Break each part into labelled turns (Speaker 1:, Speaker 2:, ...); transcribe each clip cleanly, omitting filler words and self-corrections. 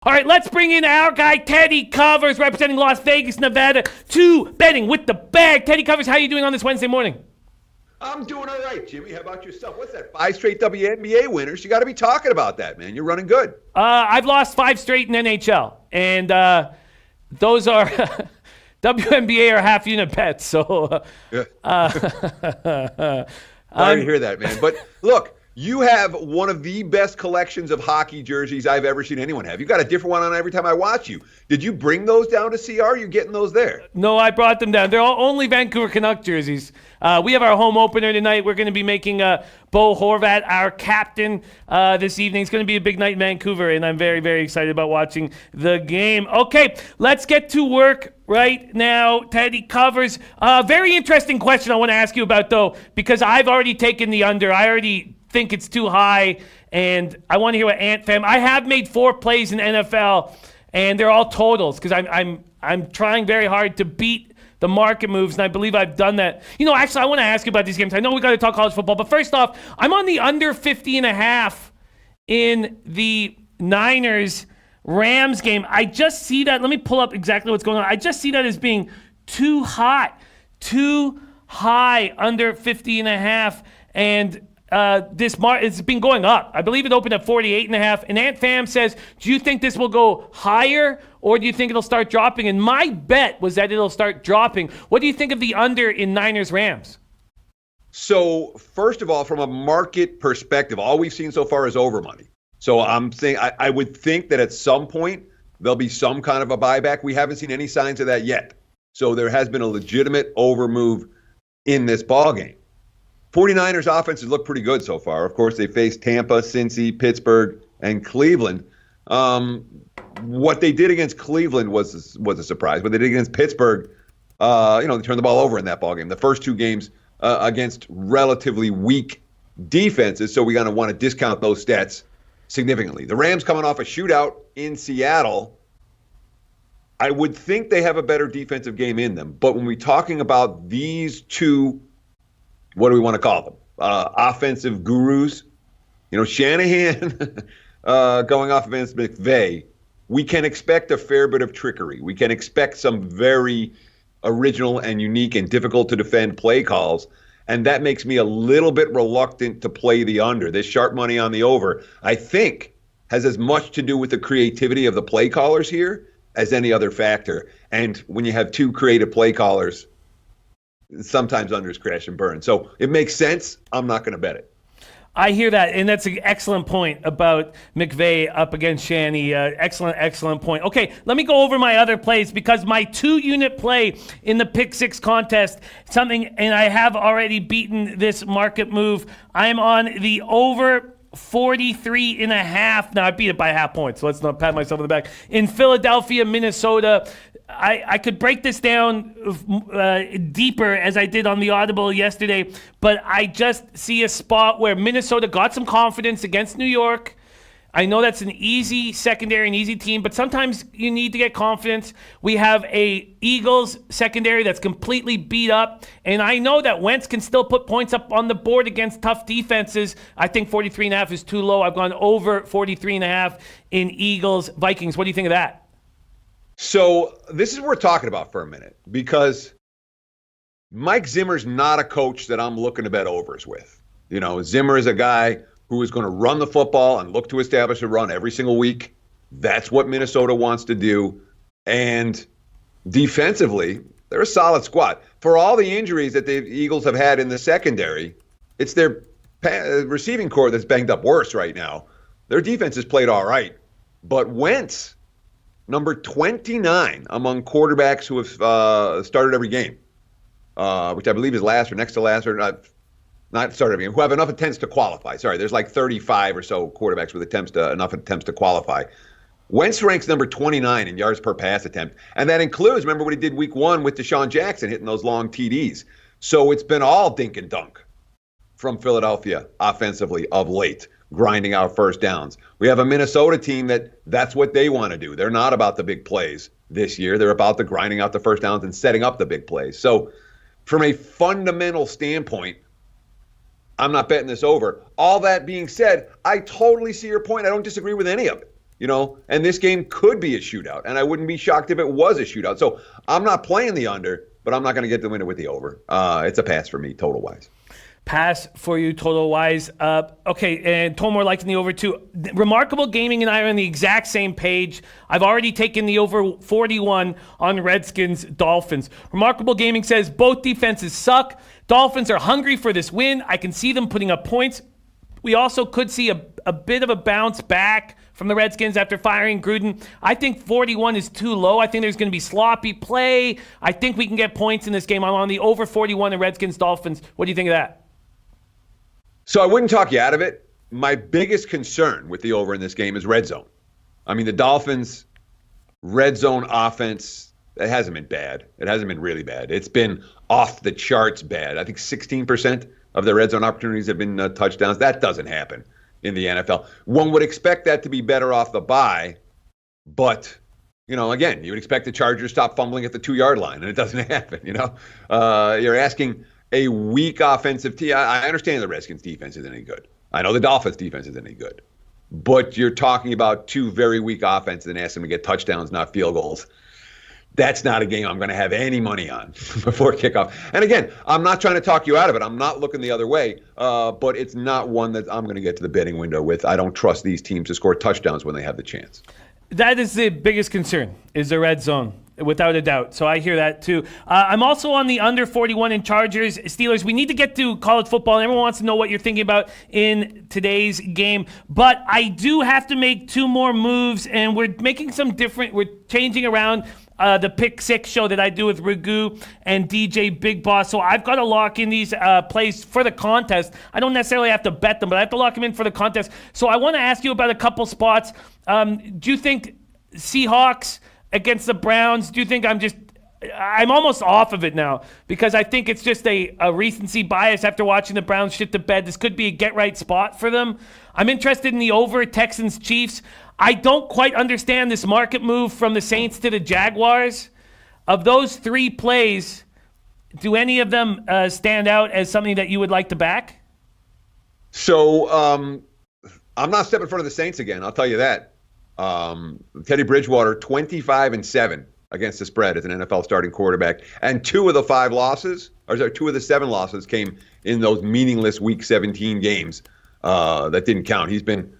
Speaker 1: All right, let's bring in our guy, Teddy Covers, representing Las Vegas, Nevada, to Betting with the Bag. Teddy Covers, how are you doing on this Wednesday morning?
Speaker 2: I'm doing all right, Jimmy. How about yourself? What's that, 5 straight WNBA winners? You got to be talking about that, man. You're running good.
Speaker 1: I've lost 5 straight in NHL, and those are WNBA are half-unit bets. So,
Speaker 2: Sorry to hear that, man. But look, you have one of the best collections of hockey jerseys I've ever seen anyone have. You got a different one on every time I watch you. Did you bring those down to CR? You getting those there?
Speaker 1: No, I brought them down. They're all only Vancouver Canuck jerseys. We have our home opener tonight. We're going to be making Bo Horvat our captain this evening. It's going to be a big night in Vancouver, and I'm very, very excited about watching the game. Okay, let's get to work right now. Teddy Covers. Very interesting question I want to ask you about, though, because I've already taken the under. I already think it's too high, and I want to hear what Ant Fam. I have made 4 plays in NFL, and they're all totals because I'm trying very hard to beat the market moves, and I believe I've done that. You know, actually, I want to ask you about these games. I know we got to talk college football, but first off, I'm on the under 50.5 in the Niners-Rams game. I just see that. Let me pull up exactly what's going on. I just see that as being too high under 50.5, and it's been going up. I believe it opened at 48.5. And Ant Fam says, do you think this will go higher, or do you think it'll start dropping? And my bet was that it'll start dropping. What do you think of the under in Niners-Rams?
Speaker 2: So, first of all, from a market perspective, all we've seen so far is over money. So I'm saying I would think that at some point there'll be some kind of a buyback. We haven't seen any signs of that yet. So there has been a legitimate over move in this ballgame. 49ers offenses look pretty good so far. Of course, they faced Tampa, Cincy, Pittsburgh, and Cleveland. What they did against Cleveland was a surprise. What they did against Pittsburgh, they turned the ball over in that ballgame. The first 2 games against relatively weak defenses, so we're going to want to discount those stats significantly. The Rams coming off a shootout in Seattle, I would think they have a better defensive game in them. But when we're talking about these 2, what do we want to call them? Offensive gurus. Shanahan going off against McVay. We can expect a fair bit of trickery. We can expect some very original and unique and difficult to defend play calls. And that makes me a little bit reluctant to play the under. This sharp money on the over, I think, has as much to do with the creativity of the play callers here as any other factor. And when you have 2 creative play callers, sometimes unders crash and burn. So it makes sense. I'm not going to bet it.
Speaker 1: I hear that, and that's an excellent point about McVay up against Shanny. Excellent point. Okay, let me go over my other plays because my 2-unit play in the Pick 6 contest, and I have already beaten this market move. I'm on the over 43.5. Now, I beat it by half point, so let's not pat myself on the back. In Philadelphia, Minnesota, I could break this down deeper as I did on the Audible yesterday, but I just see a spot where Minnesota got some confidence against New York. I know that's an easy secondary, an easy team, but sometimes you need to get confidence. We have a Eagles secondary that's completely beat up, and I know that Wentz can still put points up on the board against tough defenses. I think 43.5 is too low. I've gone over 43.5 in Eagles-Vikings. What do you think of that?
Speaker 2: So this is what we're talking about for a minute, because Mike Zimmer's not a coach that I'm looking to bet overs with. Zimmer is a guy who is going to run the football and look to establish a run every single week. That's what Minnesota wants to do. And defensively, they're a solid squad. For all the injuries that the Eagles have had in the secondary, it's their receiving core that's banged up worse right now. Their defense has played all right. But Wentz, number 29 among quarterbacks who have started every game, which I believe is last or next to last, or not started every game, who have enough attempts to qualify. Sorry, there's like 35 or so quarterbacks with enough attempts to qualify. Wentz ranks number 29 in yards per pass attempt, and that includes, remember what he did week 1 with Deshaun Jackson hitting those long TDs. So it's been all dink and dunk from Philadelphia offensively of late, grinding out first downs. We have a Minnesota team that's what they want to do. They're not about the big plays this year. They're about the grinding out the first downs and setting up the big plays. So from a fundamental standpoint, I'm not betting this over. All that being said, I totally see your point. I don't disagree with any of it. and this game could be a shootout, and I wouldn't be shocked if it was a shootout. So I'm not playing the under, but I'm not going to get the winner with the over. It's a pass for me, total-wise.
Speaker 1: Pass for you, total-wise. Okay, and Tomor liking the over too. Remarkable Gaming and I are on the exact same page. I've already taken the over 41 on Redskins Dolphins. Remarkable Gaming says both defenses suck. Dolphins are hungry for this win. I can see them putting up points. We also could see a bit of a bounce back from the Redskins after firing Gruden. I think 41 is too low. I think there's going to be sloppy play. I think we can get points in this game. I'm on the over 41 in Redskins Dolphins. What do you think of that?
Speaker 2: So I wouldn't talk you out of it. My biggest concern with the over in this game is red zone. I mean, the Dolphins' red zone offense, it hasn't been bad. It hasn't been really bad. It's been off the charts bad. I think 16% of their red zone opportunities have been touchdowns. That doesn't happen in the NFL. One would expect that to be better off the bye, but, again, you would expect the Chargers to stop fumbling at the 2-yard line, and it doesn't happen, You're asking a weak offensive team. I understand the Redskins defense isn't any good. I know the Dolphins defense isn't any good. But you're talking about two very weak offenses and asking them to get touchdowns, not field goals. That's not a game I'm going to have any money on before kickoff. And again, I'm not trying to talk you out of it. I'm not looking the other way. But it's not one that I'm going to get to the betting window with. I don't trust these teams to score touchdowns when they have the chance.
Speaker 1: That is the biggest concern, is the red zone, without a doubt. So I hear that too. I'm also on the under 41 in Chargers Steelers. We need to get to college football, and everyone wants to know what you're thinking about in today's game. But I do have to make two more moves, and we're changing around the Pick Six show that I do with Ragu and DJ Big Boss. So I've got to lock in these plays for the contest. I don't necessarily have to bet them, but I have to lock them in for the contest. So I want to ask you about a couple spots. Do you think Seahawks against the Browns, do you think I'm almost off of it now because I think it's just a recency bias after watching the Browns shit the bed. This could be a get-right spot for them. I'm interested in the over Texans-Chiefs. I don't quite understand this market move from the Saints to the Jaguars. Of those three plays, do any of them stand out as something that you would like to back?
Speaker 2: So I'm not stepping in front of the Saints again, I'll tell you that. Teddy Bridgewater, 25-7 against the spread as an NFL starting quarterback. And two of the 7 losses came in those meaningless Week 17 games that didn't count. He's been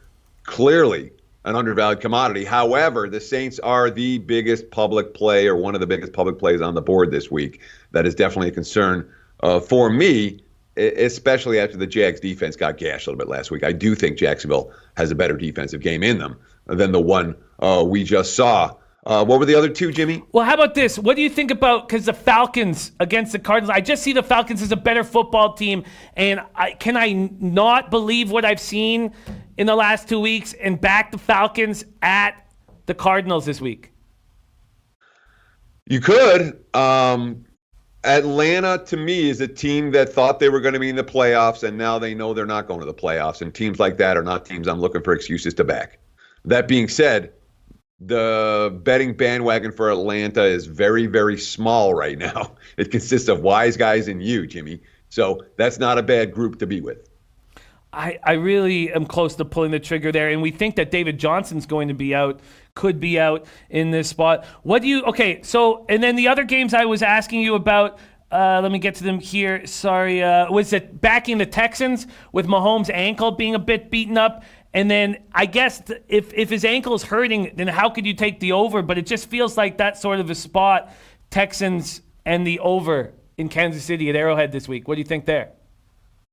Speaker 2: clearly an undervalued commodity. However, the Saints are the biggest public play, or one of the biggest public plays on the board this week. That is definitely a concern for me, especially after the Jags defense got gashed a little bit last week. I do think Jacksonville has a better defensive game in them than the one we just saw. What were the other two, Jimmy?
Speaker 1: Well, how about this? What do you think about, because the Falcons against the Cardinals, I just see the Falcons as a better football team, and can I not believe what I've seen in the last 2 weeks and back the Falcons at the Cardinals this week?
Speaker 2: You could. Atlanta, to me, is a team that thought they were going to be in the playoffs, and now they know they're not going to the playoffs, and teams like that are not teams I'm looking for excuses to back. That being said, the betting bandwagon for Atlanta is very, very small right now. It consists of wise guys and you, Jimmy. So that's not a bad group to be with.
Speaker 1: I really am close to pulling the trigger there, and we think that David Johnson's going to be out, could be out in this spot. And then the other games I was asking you about, let me get to them here. Sorry, was it backing the Texans with Mahomes' ankle being a bit beaten up? And then I guess if his ankle is hurting, then how could you take the over? But it just feels like that sort of a spot, Texans and the over in Kansas City at Arrowhead this week. What do you think there?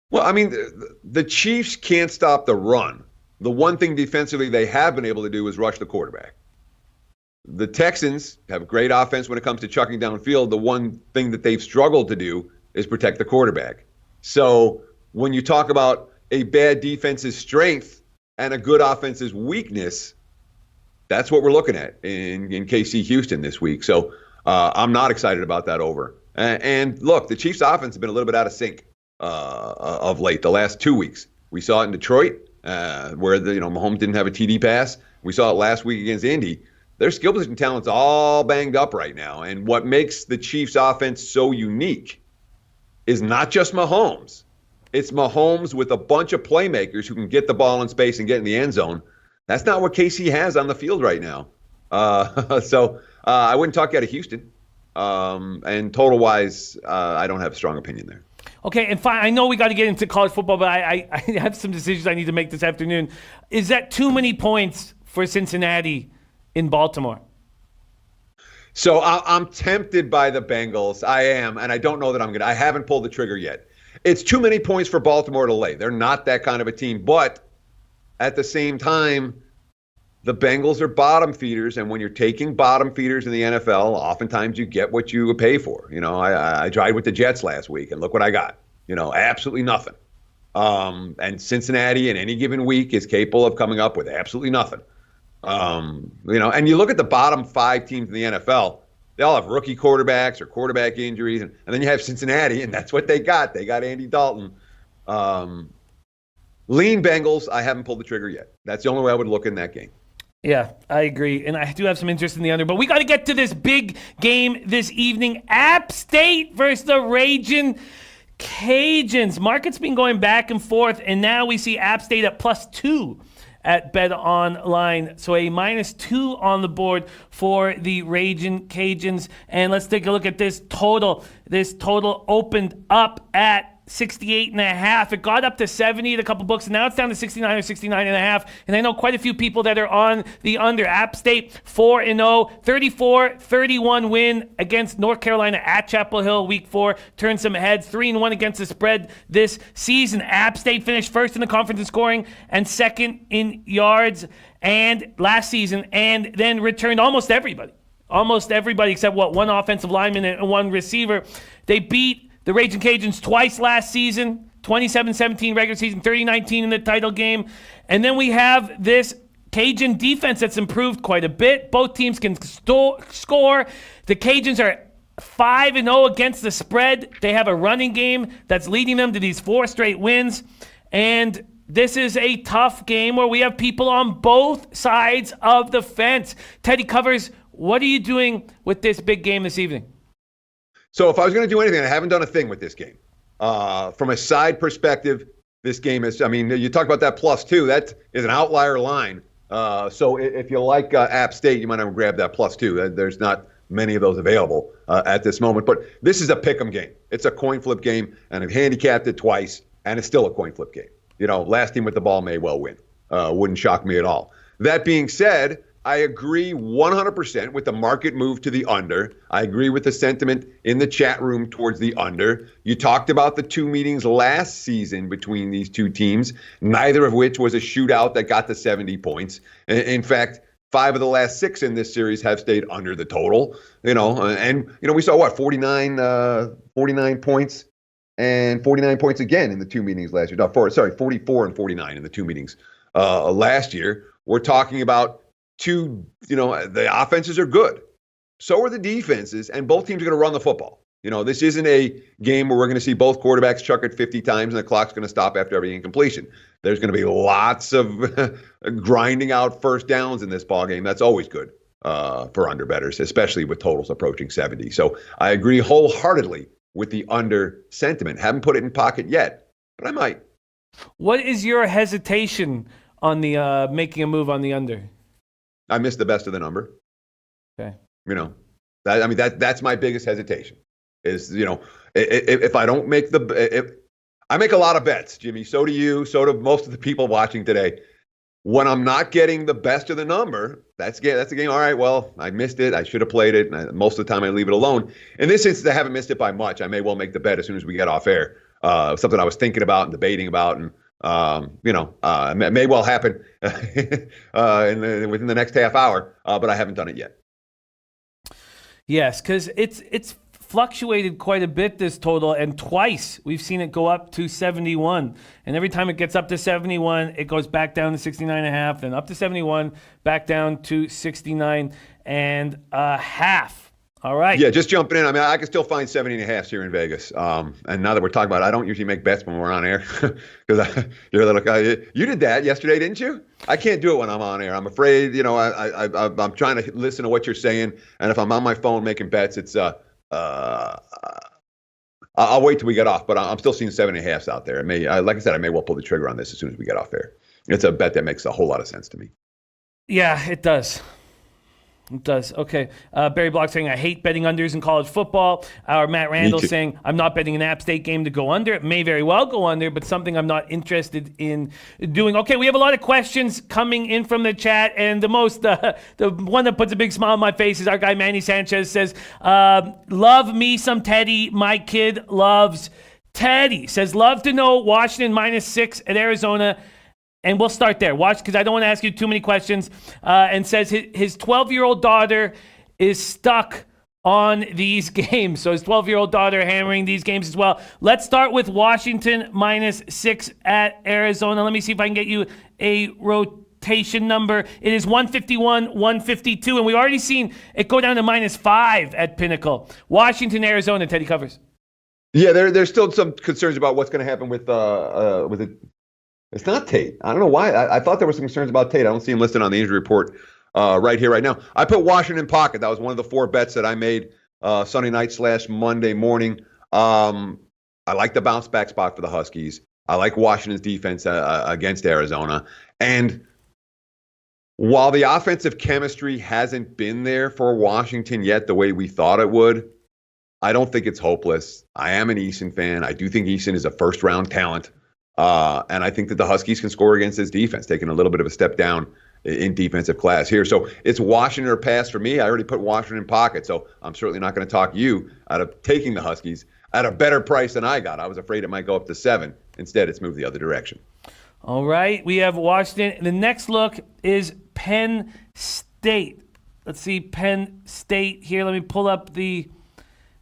Speaker 2: Well, I mean, the Chiefs can't stop the run. The one thing defensively they have been able to do is rush the quarterback. The Texans have a great offense when it comes to chucking downfield. The one thing that they've struggled to do is protect the quarterback. So when you talk about a bad defense's strength and a good offense's weakness, that's what we're looking at in KC Houston this week. So I'm not excited about that over. And look, the Chiefs' offense has been a little bit out of sync of late, the last 2 weeks. We saw it in Detroit, where Mahomes didn't have a TD pass. We saw it last week against Indy. Their skill position talent's all banged up right now. And what makes the Chiefs' offense so unique is not just Mahomes. It's Mahomes with a bunch of playmakers who can get the ball in space and get in the end zone. That's not what KC has on the field right now. So I wouldn't talk you out of Houston. And total-wise, I don't have a strong opinion there.
Speaker 1: Okay, and fine. I know we got to get into college football, but I have some decisions I need to make this afternoon. Is that too many points for Cincinnati in Baltimore?
Speaker 2: So I'm tempted by the Bengals. I am, and I don't know that I'm going to. I haven't pulled the trigger yet. It's too many points for Baltimore to lay. They're not that kind of a team. But at the same time, the Bengals are bottom feeders, and when you're taking bottom feeders in the NFL, oftentimes you get what you pay for. I tried with the Jets last week, and look what I got. Absolutely nothing. And Cincinnati in any given week is capable of coming up with absolutely nothing. And you look at the bottom 5 teams in the NFL, they all have rookie quarterbacks or quarterback injuries. And then you have Cincinnati, and that's what they got. They got Andy Dalton. Lean Bengals, I haven't pulled the trigger yet. That's the only way I would look in that game.
Speaker 1: Yeah, I agree. And I do have some interest in the under. But we got to get to this big game this evening. App State versus the Ragin' Cajuns. Market's been going back and forth, and now we see App State at +2 at Bet Online. So a -2 on the board for the Ragin' Cajuns. And let's take a look at this total. This total opened up at 68.5. It got up to 70 at a couple books, and now it's down to 69 or 69.5. And I know quite a few people that are on the under. App State 4-0, 34-31 win against North Carolina at Chapel Hill week 4. Turned some heads, 3-1 against the spread this season. App State finished first in the conference in scoring and second in yards and last season, and then returned almost everybody except one offensive lineman and one receiver. They beat the Ragin' Cajuns twice last season, 27-17 regular season, 30-19 in the title game. And then we have this Cajun defense that's improved quite a bit. Both teams can score. The Cajuns are 5-0 against the spread. They have a running game that's leading them to these 4 straight wins. And this is a tough game where we have people on both sides of the fence. Teddy Covers, what are you doing with this big game this evening?
Speaker 2: So if I was going to do anything, I haven't done a thing with this game. From a side perspective, this game is, you talk about that +2, that is an outlier line. So if you like App State, you might want to grab that +2. There's not many of those available at this moment. But this is a pick'em game. It's a coin flip game, and I've handicapped it twice, and it's still a coin flip game. Last team with the ball may well win. Wouldn't shock me at all. That being said, I agree 100% with the market move to the under. I agree with the sentiment in the chat room towards the under. You talked about the 2 meetings last season between these 2 teams, neither of which was a shootout that got to 70 points. In fact, 5 of the last 6 in this series have stayed under the total. We saw 49 points and 49 points again in the 2 meetings last year. 44 and 49 in the 2 meetings last year. We're talking about the offenses are good. So are the defenses, and both teams are going to run the football. This isn't a game where we're going to see both quarterbacks chuck it 50 times and the clock's going to stop after every incompletion. There's going to be lots of grinding out first downs in this ball game. That's always good for under bettors, especially with totals approaching 70. So I agree wholeheartedly with the under sentiment. Haven't put it in pocket yet, but I might.
Speaker 1: What is your hesitation on the making a move on the under?
Speaker 2: I missed the best of the number.
Speaker 1: Okay.
Speaker 2: That's my biggest hesitation is, if I don't make I make a lot of bets, Jimmy, so do you, so do most of the people watching today. When I'm not getting the best of the number, that's a game. All right, well, I missed it. I should have played it. And most of the time I leave it alone. In this instance, I haven't missed it by much. I may well make the bet as soon as we get off air. Something I was thinking about and debating about, and it may well happen within the next half hour, but I haven't done it yet.
Speaker 1: Yes, because it's fluctuated quite a bit, this total, and twice we've seen it go up to 71. And every time it gets up to 71, it goes back down to 69.5, then up to 71, back down to 69.5. All right.
Speaker 2: Yeah, just jumping in. I can still find 70.5 here in Vegas. And now that we're talking about it, I don't usually make bets when we're on air because you're a little guy. You did that yesterday, didn't you? I can't do it when I'm on air. I'm afraid. I'm trying to listen to what you're saying, and if I'm on my phone making bets, it's I'll wait till we get off. But I'm still seeing 70.5s out there. Like I said, I may well pull the trigger on this as soon as we get off air. It's a bet that makes a whole lot of sense to me.
Speaker 1: Yeah, it does. It does. Okay. Barry Block saying, I hate betting unders in college football. Our Matt Randall saying, I'm not betting an App State game to go under. It may very well go under, but something I'm not interested in doing. Okay, we have a lot of questions coming in from the chat, and the one that puts a big smile on my face is our guy Manny Sanchez says, love me some Teddy. My kid loves Teddy. Says, love to know Washington -6 at Arizona. And we'll start there. Watch, because I don't want to ask you too many questions. And says his 12-year-old daughter is stuck on these games. So his 12-year-old daughter hammering these games as well. Let's start with Washington -6 at Arizona. Let me see if I can get you a rotation number. It is 151, 152. And we've already seen it go down to -5 at Pinnacle. Washington, Arizona, Teddy covers.
Speaker 2: Yeah, there's still some concerns about what's going to happen with it. It's not Tate. I don't know why. I thought there were some concerns about Tate. I don't see him listed on the injury report right here, right now. I put Washington in pocket. That was one of the 4 bets that I made Sunday night / Monday morning. I like the bounce back spot for the Huskies. I like Washington's defense against Arizona. And while the offensive chemistry hasn't been there for Washington yet the way we thought it would, I don't think it's hopeless. I am an Eason fan. I do think Eason is a first-round talent. And I think that the Huskies can score against his defense, taking a little bit of a step down in defensive class here. So it's Washington or pass for me. I already put Washington in pocket, so I'm certainly not going to talk you out of taking the Huskies at a better price than I got. I was afraid it might go up to 7. Instead, it's moved the other direction.
Speaker 1: All right, we have Washington. The next look is Penn State. Let's see Penn State here. Let me pull up the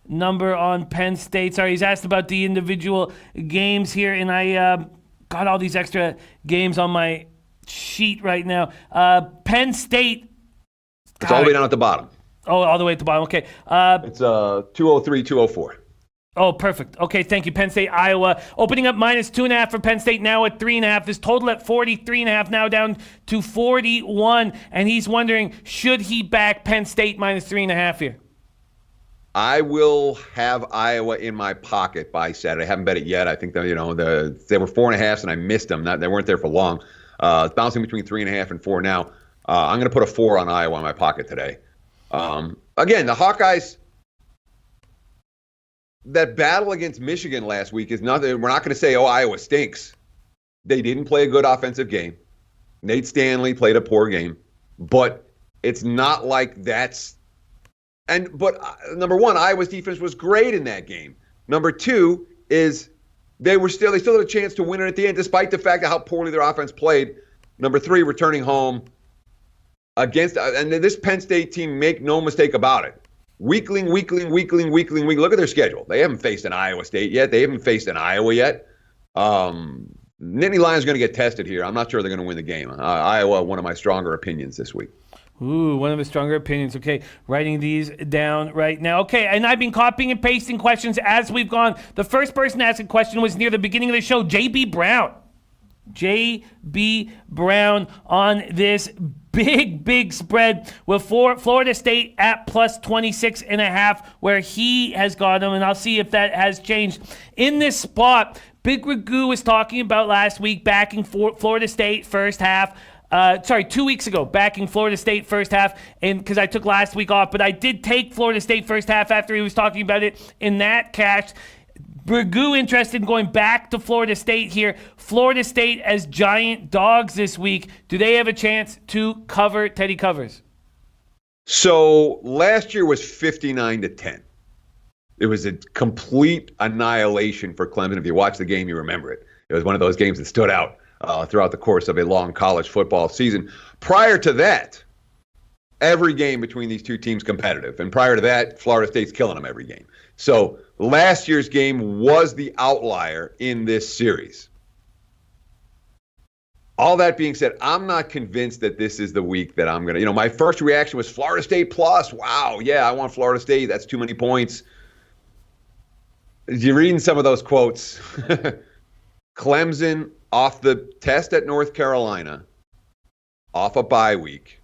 Speaker 1: number on Penn State. Sorry, he's asked about the individual games here, and I got all these extra games on my sheet right now. Penn State.
Speaker 2: It's all the way down at the bottom.
Speaker 1: Oh, all the way at the bottom. Okay.
Speaker 2: It's 203, 204.
Speaker 1: Oh, perfect. Okay, thank you. Penn State, Iowa. Opening up -2.5 for Penn State, now at 3.5. This total at 43.5, now down to 41. And he's wondering, should he back Penn State -3.5 here?
Speaker 2: I will have Iowa in my pocket by Saturday. I haven't bet it yet. I think that they were 4.5 and I missed them. They weren't there for long. It's bouncing between 3.5 and 4 now. I'm going to put a 4 on Iowa in my pocket today. Again, the Hawkeyes, that battle against Michigan last week is nothing. We're not going to say, oh, Iowa stinks. They didn't play a good offensive game. Nate Stanley played a poor game, but it's not like that's. But number one, Iowa's defense was great in that game. Number two is they still had a chance to win it at the end, despite the fact of how poorly their offense played. Number three, returning home against, and this Penn State team, make no mistake about it. Weakling. Look at their schedule. They haven't faced an Iowa State yet. They haven't faced an Iowa yet. Nittany Lions are going to get tested here. I'm not sure they're going to win the game. Iowa, one of my stronger opinions this week.
Speaker 1: Ooh, one of his stronger opinions. Okay, writing these down right now. Okay, and I've been copying and pasting questions as we've gone. The first person to ask a question was near the beginning of the show, J.B. Brown. J.B. Brown on this big spread with Florida State at plus 26.5, where he has got them, and I'll see if that has changed. In this spot, Big Ragu was talking about last week backing Florida State first half. 2 weeks ago, backing Florida State first half, and because I took last week off, but I did take Florida State first half after he was talking about it in that cash. Ragu interested in going back to Florida State here. Florida State as giant dogs this week. Do they have a chance to cover? Teddy covers.
Speaker 2: So last year was 59-10. It was a complete annihilation for Clemson. If you watch the game, you remember it. It was one of those games that stood out throughout the course of a long college football season. Prior to that, every game between these two teams competitive. And prior to that, Florida State's killing them every game. So last year's game was the outlier in this series. All that being said, I'm not convinced that this is the week that I'm going to, my first reaction was Florida State plus. Wow, yeah, I want Florida State. That's too many points. You're reading some of those quotes. Clemson off the test at North Carolina, off a bye week.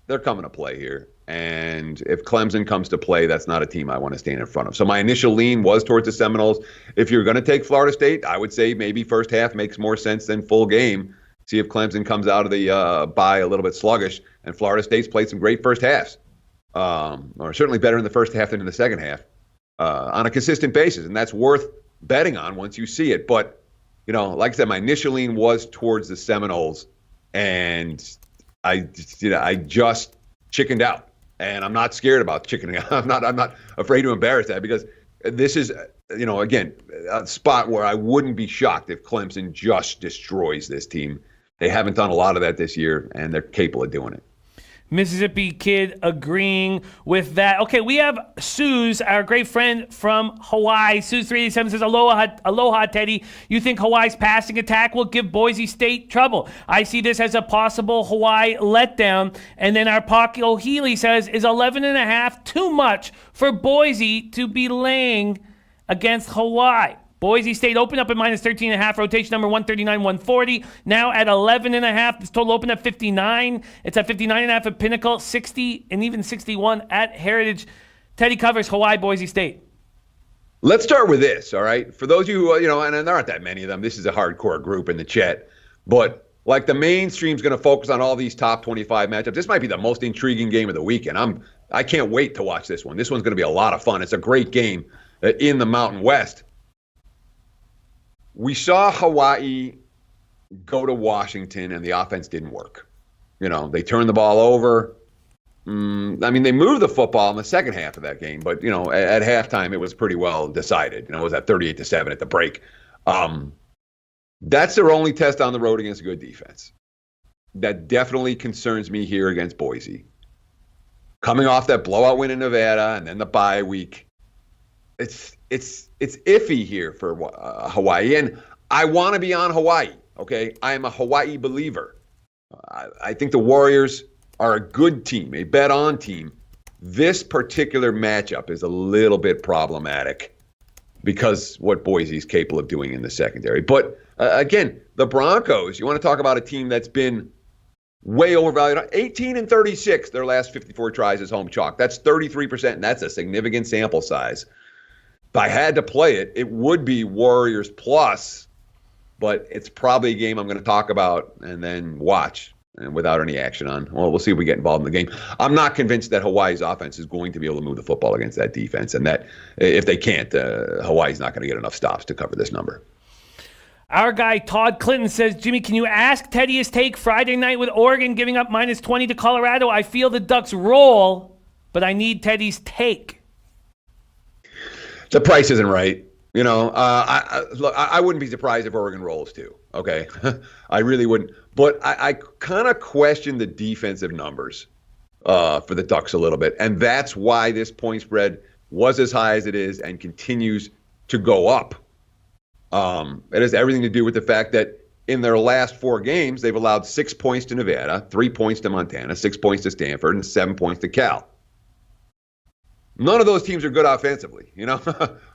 Speaker 2: They're coming to play here. And if Clemson comes to play, that's not a team I want to stand in front of. So my initial lean was towards the Seminoles. If you're going to take Florida State, I would say maybe first half makes more sense than full game. See if Clemson comes out of the bye a little bit sluggish. And Florida State's played some great first halves, or certainly better in the first half than in the second half, on a consistent basis. And that's worth betting on once you see it. But, like I said, my initial lean was towards the Seminoles, and I just chickened out. And I'm not scared about chickening out. I'm not afraid to embarrass that, because this is, again, a spot where I wouldn't be shocked if Clemson just destroys this team. They haven't done a lot of that this year, and they're capable of doing it.
Speaker 1: Mississippi Kid agreeing with that. Okay, we have Suze, our great friend from Hawaii. Suze387 says, Aloha, Teddy. You think Hawaii's passing attack will give Boise State trouble? I see this as a possible Hawaii letdown. And then our Paco Healy says, is 11.5 too much for Boise to be laying against Hawaii? Boise State opened up at minus 13.5, rotation number 139, 140. Now at 11.5, this total opened at 59. It's at 59.5 at Pinnacle, 60, and even 61 at Heritage. Teddy covers Hawaii, Boise State.
Speaker 2: Let's start with this, all right? For those of you who, and there aren't that many of them. This is a hardcore group in the chat. But, like, the mainstream's going to focus on all these top 25 matchups. This might be the most intriguing game of the weekend. I can't wait to watch this one. This one's going to be a lot of fun. It's a great game in the Mountain West. We saw Hawaii go to Washington, and the offense didn't work. They turned the ball over. They moved the football in the second half of that game, but, at halftime, it was pretty well decided. It was at 38-7 at the break. That's their only test on the road against a good defense. That definitely concerns me here against Boise. Coming off that blowout win in Nevada and then the bye week, it's iffy here for Hawaii, and I want to be on Hawaii, okay? I am a Hawaii believer. I think the Warriors are a good team, a bet-on team. This particular matchup is a little bit problematic because what Boise is capable of doing in the secondary. But, again, the Broncos, you want to talk about a team that's been way overvalued. 18-36, their last 54 tries is home chalk. That's 33%, and that's a significant sample size. If I had to play it, it would be Warriors plus, but it's probably a game I'm going to talk about and then watch and without any action on. Well, we'll see if we get involved in the game. I'm not convinced that Hawaii's offense is going to be able to move the football against that defense, and that if they can't, Hawaii's not going to get enough stops to cover this number.
Speaker 1: Our guy Todd Clinton says, Jimmy, can you ask Teddy his take Friday night with Oregon giving up minus 20 to Colorado? I feel the Ducks roll, but I need Teddy's take.
Speaker 2: The price isn't right. I wouldn't be surprised if Oregon rolls too. Okay, I really wouldn't. But I kind of question the defensive numbers for the Ducks a little bit, and that's why this point spread was as high as it is and continues to go up. It has everything to do with the fact that in their last 4 games, they've allowed 6 points to Nevada, 3 points to Montana, 6 points to Stanford, and 7 points to Cal. None of those teams are good offensively.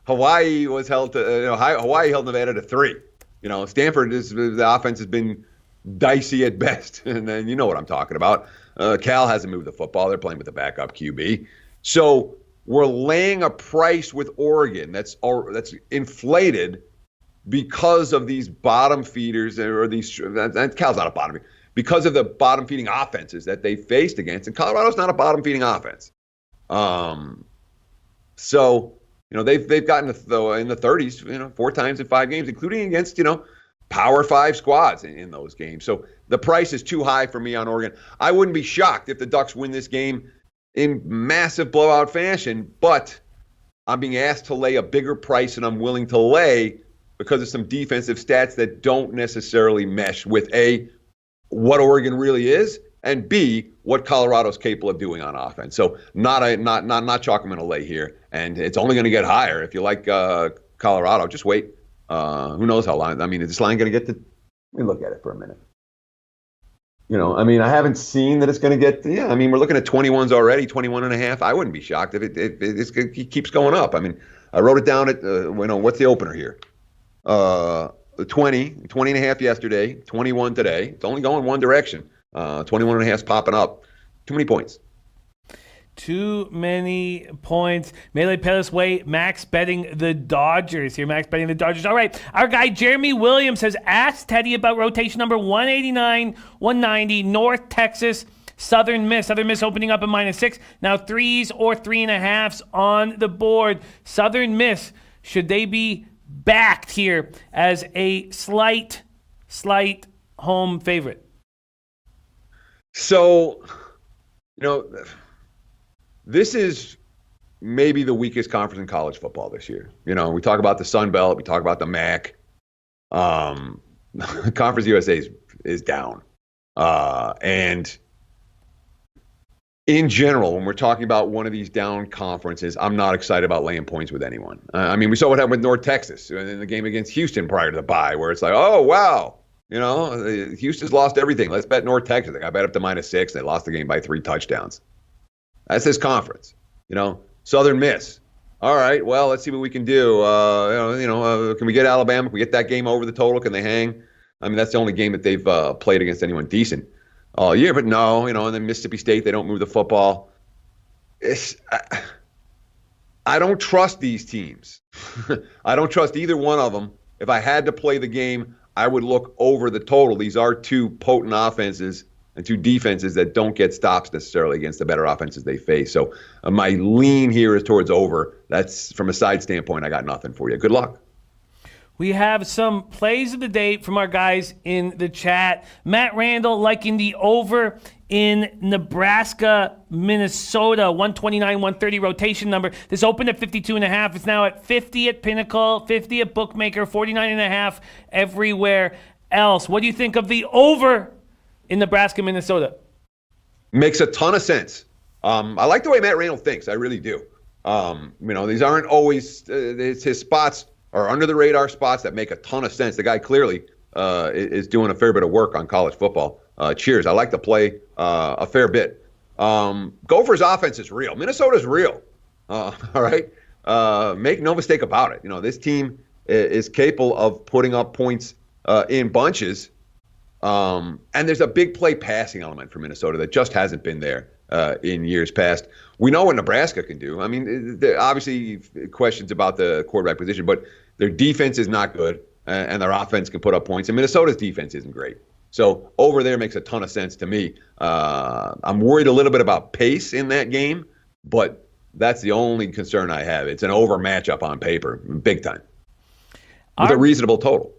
Speaker 2: Hawaii was held to, Hawaii held Nevada to 3. Stanford the offense has been dicey at best, and then you know what I'm talking about. Cal hasn't moved the football; they're playing with the backup QB. So we're laying a price with Oregon that's inflated because of these bottom feeders, or these. Cal's not a bottom feeder, because of the bottom feeding offenses that they faced against, and Colorado's not a bottom feeding offense. So, they've gotten in the 30s, 4 times in 5 games, including against, Power 5 squads in those games. So the price is too high for me on Oregon. I wouldn't be shocked if the Ducks win this game in massive blowout fashion, but I'm being asked to lay a bigger price than I'm willing to lay because of some defensive stats that don't necessarily mesh with A, what Oregon really is, and B, what Colorado's capable of doing on offense. So not chalk I'm going to lay here, and it's only going to get higher. If you like Colorado, just wait. Who knows how long? Is this line going to get to? Let me look at it for a minute. I haven't seen that it's going to get. We're looking at 21s already, 21.5. I wouldn't be shocked if it keeps going up. I wrote it down at what's the opener here? 20.5 yesterday, 21 today. It's only going one direction. 21.5 is popping up. Too many points.
Speaker 1: Too many points. Melee Palace Way, Max betting the Dodgers here. Max betting the Dodgers. All right. Our guy Jeremy Williams has asked Teddy about rotation number 189, 190, North Texas, Southern Miss. Southern Miss opening up at -6. Now 3s or 3.5s on the board. Southern Miss, should they be backed here as a slight home favorite?
Speaker 2: So, this is maybe the weakest conference in college football this year. We talk about the Sun Belt, we talk about the MAC. Conference USA is down. And in general, when we're talking about one of these down conferences, I'm not excited about laying points with anyone. We saw what happened with North Texas in the game against Houston prior to the bye, where it's like, oh, wow, Houston's lost everything. Let's bet North Texas. They got bet up to -6. They lost the game by 3 touchdowns. That's this conference. Southern Miss. All right, well, let's see what we can do. Can we get Alabama? Can we get that game over the total? Can they hang? That's the only game that they've played against anyone decent all year. But no, and then Mississippi State, they don't move the football. I don't trust these teams. I don't trust either one of them. If I had to play the game, I would look over the total. These are two potent offenses and two defenses that don't get stops necessarily against the better offenses they face. So my lean here is towards over. That's from a side standpoint, I got nothing for you. Good luck.
Speaker 1: We have some plays of the day from our guys in the chat. Matt Randall liking the over in Nebraska, Minnesota, 129, 130 rotation number. This opened at 52.5. It's now at 50 at Pinnacle, 50 at Bookmaker, 49.5 everywhere else. What do you think of the over in Nebraska, Minnesota?
Speaker 2: Makes a ton of sense. I like the way Matt Randall thinks. I really do. These aren't always his spots are under the radar spots that make a ton of sense. The guy clearly is doing a fair bit of work on college football. Cheers. I like to play a fair bit. Gophers' offense is real. Minnesota's real. All right. Make no mistake about it. This team is capable of putting up points in bunches. And there's a big play passing element for Minnesota that just hasn't been there in years past. We know what Nebraska can do. There obviously questions about the quarterback position, but their defense is not good, and their offense can put up points. And Minnesota's defense isn't great. So over there makes a ton of sense to me. I'm worried a little bit about pace in that game, but that's the only concern I have. It's an over matchup on paper, big time, with a reasonable total.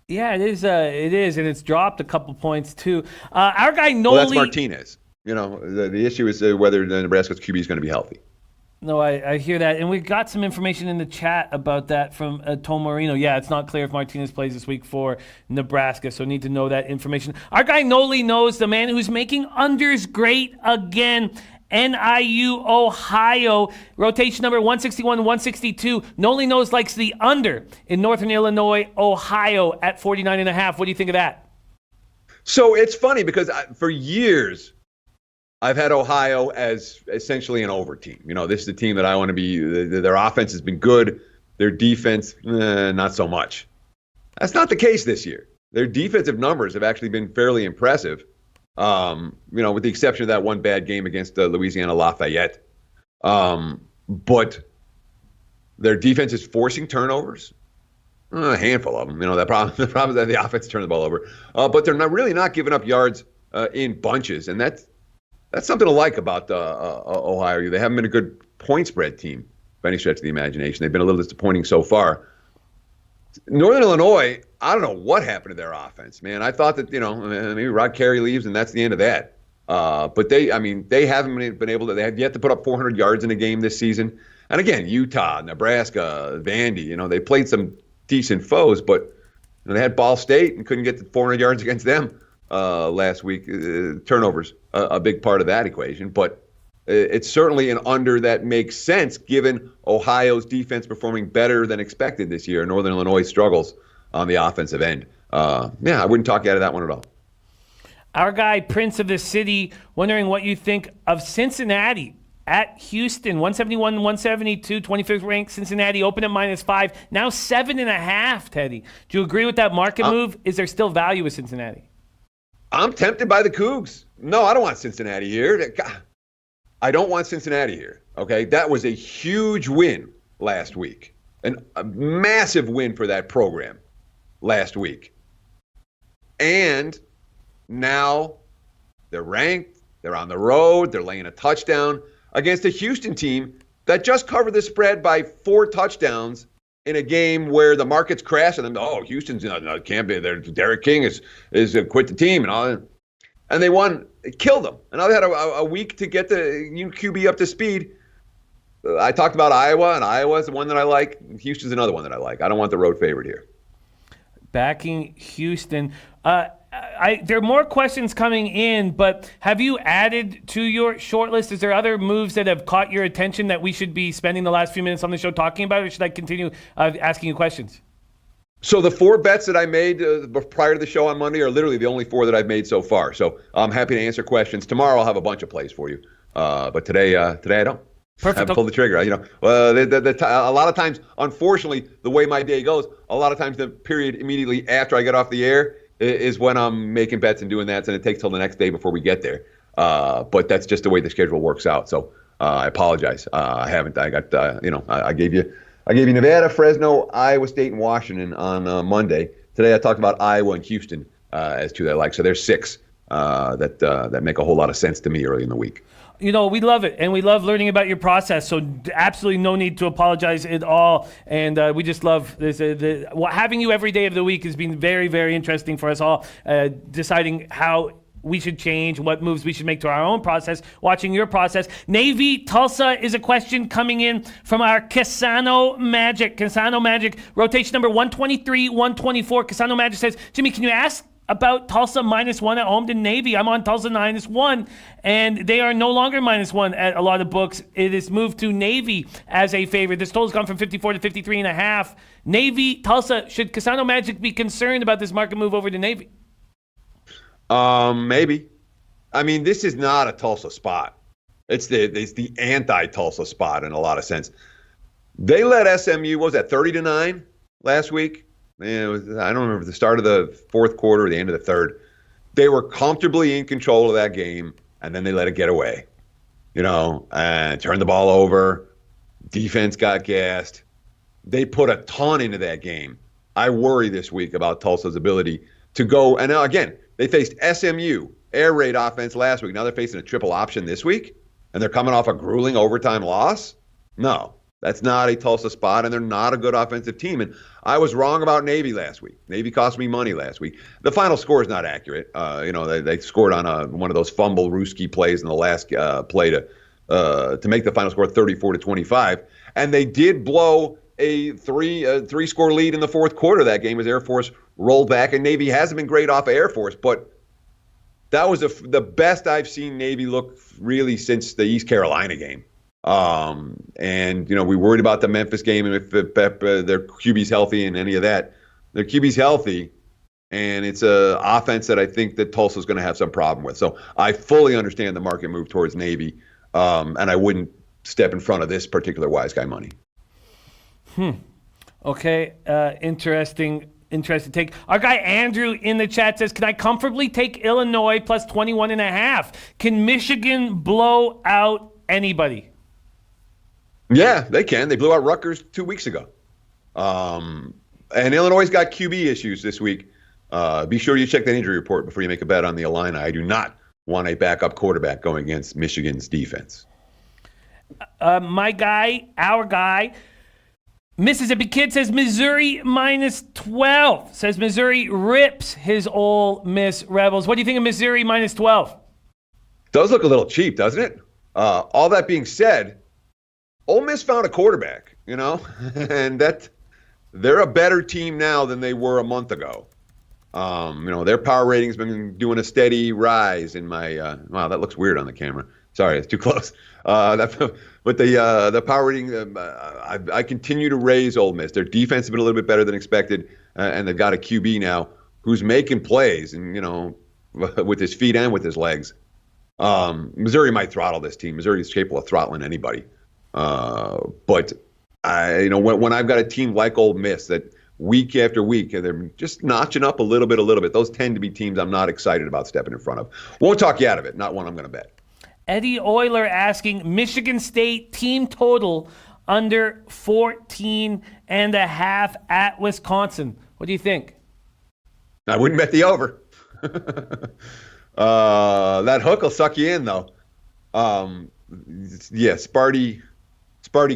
Speaker 1: Yeah, it is. It is, and it's dropped a couple points too. Our guy Noli.
Speaker 2: Well, that's Martinez. The issue is whether the Nebraska's QB is going to be healthy.
Speaker 1: No, I hear that, and we got some information in the chat about that from Tom Marino. Yeah, it's not clear if Martinez plays this week for Nebraska, so need to know that information. Our guy Noli knows the man who's making unders great again. NIU, Ohio, rotation number 161, 162. Noli knows likes the under in Northern Illinois, Ohio at 49.5. What do you think of that?
Speaker 2: So it's funny because for years I've had Ohio as essentially an over team. This is the team that I want to be. Their offense has been good. Their defense, not so much. That's not the case this year. Their defensive numbers have actually been fairly impressive. With the exception of that one bad game against Louisiana-Lafayette. But their defense is forcing turnovers. A handful of them. The problem is that the offense turns the ball over. But they're not giving up yards in bunches. And that's something to like about Ohio. They haven't been a good point spread team by any stretch of the imagination. They've been a little disappointing so far. Northern Illinois, I don't know what happened to their offense, man. I thought that, maybe Rod Carey leaves and that's the end of that. But they haven't been able to, they have yet to put up 400 yards in a game this season. And again, Utah, Nebraska, Vandy, they played some decent foes, but they had Ball State and couldn't get to 400 yards against them last week. Turnovers, a big part of that equation. But it's certainly an under that makes sense given Ohio's defense performing better than expected this year. Northern Illinois struggles on the offensive end. I wouldn't talk you out of that one at all.
Speaker 1: Our guy, Prince of the City, wondering what you think of Cincinnati at Houston. 171, 172, 25th ranked Cincinnati, open at -5, now 7.5, Teddy. Do you agree with that market move? Is there still value with Cincinnati?
Speaker 2: I'm tempted by the Cougs. No, I don't want Cincinnati here. God, I don't want Cincinnati here. Okay, that was a huge win last week, and a massive win for that program last week. And now they're ranked, they're on the road, they're laying a touchdown against a Houston team that just covered the spread by 4 touchdowns in a game where the market's crashing. And oh, Houston's can't be there. Derek King is quit the team and all. And they won, it killed them. And now they had a week to get the QB up to speed. I talked about Iowa, and Iowa's the one that I like. Houston's another one that I like. I don't want the road favorite here.
Speaker 1: Backing Houston. There are more questions coming in, but have you added to your short list? Is there other moves that have caught your attention that we should be spending the last few minutes on the show talking about, or should I continue asking you questions?
Speaker 2: So the 4 bets that I made prior to the show on Monday are literally the only 4 that I've made so far. So I'm happy to answer questions. Tomorrow I'll have a bunch of plays for you, but today I don't.
Speaker 1: Perfect.
Speaker 2: I haven't pulled the trigger. A lot of times, unfortunately, the way my day goes, a lot of times the period immediately after I get off the air is when I'm making bets and doing that, and it takes till the next day before we get there. But that's just the way the schedule works out. So I apologize. I haven't. I got. I gave you Nevada, Fresno, Iowa State, and Washington on Monday. Today I talked about Iowa and Houston as 2 that I like. So there's 6 that make a whole lot of sense to me early in the week.
Speaker 1: We love it, and we love learning about your process, so absolutely no need to apologize at all, and we just love this. Having you every day of the week has been very, very interesting for us all, deciding how we should change, what moves we should make to our own process, watching your process. Navy Tulsa is a question coming in from our Casano Magic. Casano Magic, rotation number 123, 124. Casano Magic says, Jimmy, can you ask about Tulsa -1 at home to Navy? I'm on Tulsa -1, and they are no longer -1 at a lot of books. It is moved to Navy as a favorite. This total's gone from 54 to 53.5. Navy, Tulsa, should Casano Magic be concerned about this market move over to Navy?
Speaker 2: Maybe. I mean, this is not a Tulsa spot. It's the anti-Tulsa spot in a lot of sense. They led SMU, what was that, 30-9 last week? I don't remember the start of the 4th quarter or the end of the 3rd. They were comfortably in control of that game, and then they let it get away, and turned the ball over. Defense got gassed. They put a ton into that game. I worry this week about Tulsa's ability to go. And now, again, they faced SMU, air raid offense last week. Now they're facing a triple option this week, and they're coming off a grueling overtime loss? No. That's not a Tulsa spot, and they're not a good offensive team. And I was wrong about Navy last week. Navy cost me money last week. The final score is not accurate. They scored on one of those fumble Ruski plays in the last play to make the final score 34-25. And they did blow a three-score lead in the 4th quarter of that game as Air Force rolled back. And Navy hasn't been great off of Air Force, but that was the best I've seen Navy look really since the East Carolina game. We worried about the Memphis game and if their QB's healthy and any of that. Their QB's healthy, and it's an offense that I think that Tulsa's going to have some problem with. So I fully understand the market move towards Navy, and I wouldn't step in front of this particular wise guy money.
Speaker 1: Okay, interesting take. Our guy Andrew in the chat says, can I comfortably take Illinois plus 21.5? Can Michigan blow out anybody?
Speaker 2: Yeah, they can. They blew out Rutgers 2 weeks ago. And Illinois' got QB issues this week. Be sure you check that injury report before you make a bet on the Illini. I do not want a backup quarterback going against Michigan's defense.
Speaker 1: Our guy, Mississippi Kid says Missouri -12. Says Missouri rips his Ole Miss Rebels. What do you think of Missouri -12?
Speaker 2: Does look a little cheap, doesn't it? All that being said, Ole Miss found a quarterback, and that they're a better team now than they were a month ago. Their power rating's been doing a steady rise in my. Wow, that looks weird on the camera. Sorry, it's too close. But the power rating, I continue to raise Ole Miss. Their defense has been a little bit better than expected, and they've got a QB now who's making plays, and with his feet and with his legs. Missouri might throttle this team. Missouri is capable of throttling anybody. But when I've got a team like Ole Miss that week after week, and they're just notching up a little bit, those tend to be teams I'm not excited about stepping in front of. Won't talk you out of it. Not one I'm going to bet.
Speaker 1: Eddie Euler asking Michigan State team total under 14.5 at Wisconsin. What do you think?
Speaker 2: I wouldn't bet the over. That hook will suck you in, though. Yeah, Sparty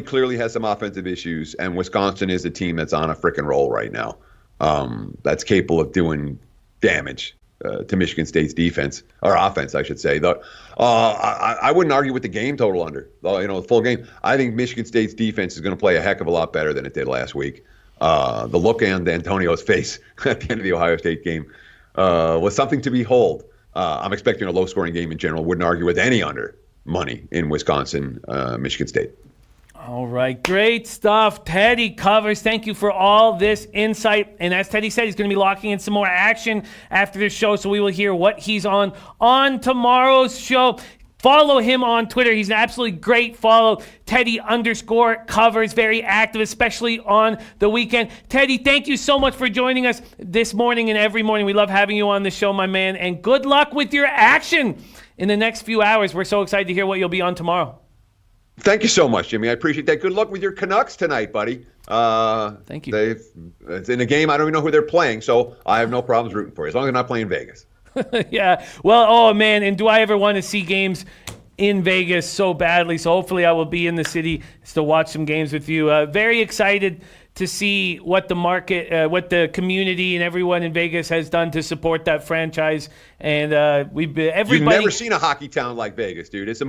Speaker 2: clearly has some offensive issues, and Wisconsin is a team that's on a freaking roll right now. That's capable of doing damage to Michigan State's defense, or offense, I should say. I wouldn't argue with the game total under, the full game. I think Michigan State's defense is going to play a heck of a lot better than it did last week. The look on Antonio's face at the end of the Ohio State game was something to behold. I'm expecting a low-scoring game in general. Wouldn't argue with any under money in Wisconsin, Michigan State.
Speaker 1: All right, great stuff. Teddy Covers, thank you for all this insight. And as Teddy said, he's going to be locking in some more action after this show, so we will hear what he's on tomorrow's show. Follow him on Twitter. He's an absolutely great follow. Teddy_Covers, very active, especially on the weekend. Teddy, thank you so much for joining us this morning and every morning. We love having you on the show, my man. And good luck with your action in the next few hours. We're so excited to hear what you'll be on tomorrow.
Speaker 2: Thank you so much, Jimmy. I appreciate that. Good luck with your Canucks tonight, buddy.
Speaker 1: Thank you.
Speaker 2: It's in a game. I don't even know who they're playing, so I have no problems rooting for you, as long as they're not playing Vegas.
Speaker 1: Yeah. Well, oh, man, and do I ever want to see games in Vegas so badly. So hopefully I will be in the city to watch some games with you. Very excited to see what the market, what the community and everyone in Vegas has done to support that franchise. And everybody.
Speaker 2: You've never seen a hockey town like Vegas, dude. It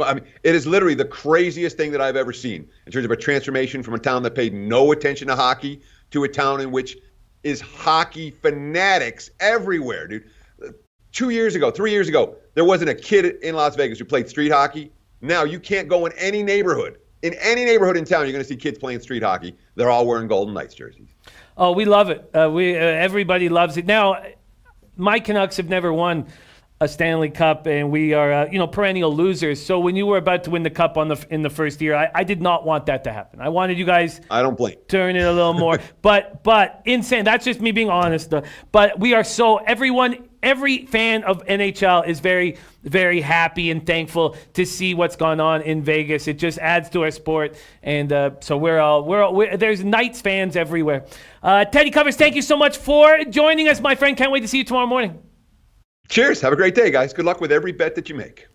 Speaker 2: is literally the craziest thing that I've ever seen in terms of a transformation from a town that paid no attention to hockey to a town in which is hockey fanatics everywhere, dude. 3 years ago, there wasn't a kid in Las Vegas who played street hockey. Now you can't go in any neighborhood. In any neighborhood in town, you're going to see kids playing street hockey. They're all wearing Golden Knights jerseys.
Speaker 1: Oh, we love it. Everybody loves it. Now, my Canucks have never won a Stanley Cup, and we are, perennial losers. So when you were about to win the Cup in the first year, I did not want that to happen. I wanted you guys.
Speaker 2: I don't blame.
Speaker 1: Turn it a little more, but insane. That's just me being honest. But we are every fan of NHL is very, very happy and thankful to see what's gone on in Vegas. It just adds to our sport, and so there's Knights fans everywhere. Teddy Covers, thank you so much for joining us, my friend. Can't wait to see you tomorrow morning.
Speaker 2: Cheers. Have a great day, guys. Good luck with every bet that you make.